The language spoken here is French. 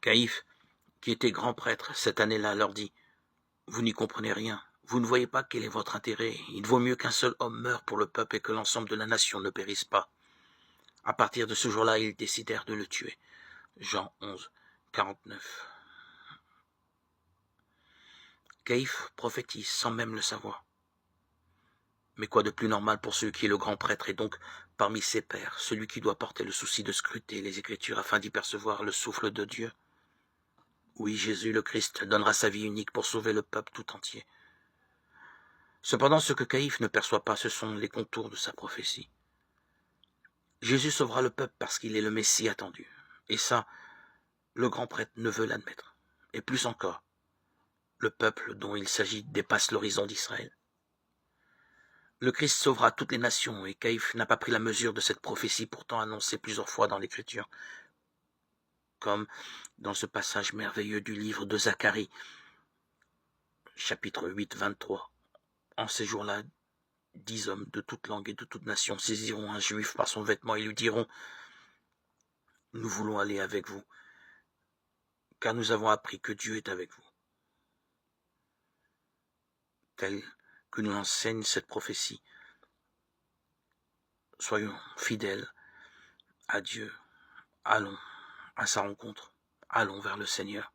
Caïphe, qui était grand prêtre cette année-là, leur dit « Vous n'y comprenez rien. Vous ne voyez pas quel est votre intérêt. Il vaut mieux qu'un seul homme meure pour le peuple et que l'ensemble de la nation ne périsse pas. » À partir de ce jour-là, ils décidèrent de le tuer. Jean 11, 49. Caïphe prophétise sans même le savoir. Mais quoi de plus normal pour celui qui est le grand prêtre et donc, parmi ses pairs, celui qui doit porter le souci de scruter les Écritures afin d'y percevoir le souffle de Dieu? Oui, Jésus le Christ donnera sa vie unique pour sauver le peuple tout entier. Cependant, ce que Caïphe ne perçoit pas, ce sont les contours de sa prophétie. Jésus sauvera le peuple parce qu'il est le Messie attendu. Et ça, le grand prêtre ne veut l'admettre. Et plus encore, le peuple dont il s'agit dépasse l'horizon d'Israël. Le Christ sauvera toutes les nations et Caïphe n'a pas pris la mesure de cette prophétie pourtant annoncée plusieurs fois dans l'Écriture, comme dans ce passage merveilleux du livre de Zacharie, chapitre 8, 23. En ces jours-là, 10 hommes de toute langue et de toute nation saisiront un juif par son vêtement et lui diront « Nous voulons aller avec vous, car nous avons appris que Dieu est avec vous. » Tel que nous enseigne cette prophétie, soyons fidèles à Dieu, allons à sa rencontre, allons vers le Seigneur.